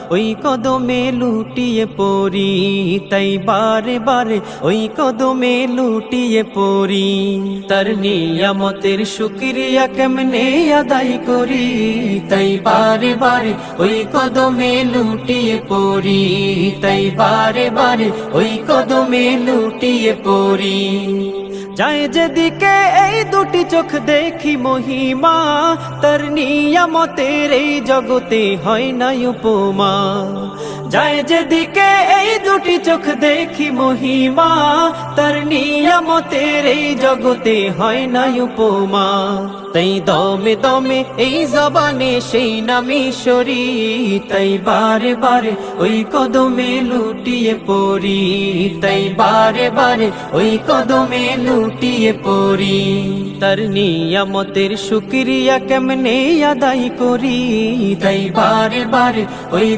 ওই কদমে লুটিয়ে পড়ি, তাই বারে বারে ওই কদমে লুটিয়ে পড়ি। তার নিয়ামতের শুকরিয়া কেমনে আদায় করি, তাই বারে বারে ওই কদমে লুটিয়ে পড়ি, তাই বারে বারে ওই কদমে লুটিয়ে পড়ি। যায় যেদিকে এই দুটি চোখ দেখি মহিমা, তার নিয়ামতের এই জগতে হয় না উপমা। যায় যেদিকে এই দুটি চোখ দেখি মহিমা, তার নিয়ামতের এই জগতে হয় না উপমা। তাই দমে দমে এই জবানে সেই নামই সরি, তাই বারে বারে ওই কদমে লুটিয়ে পড়ি, তাই বারে বারে ওই কদমে লুটিয়ে পড়ি। তার নিয়ামতের শুকরিয়া কেমনে আদায় করি, তাই বারে বারে ওই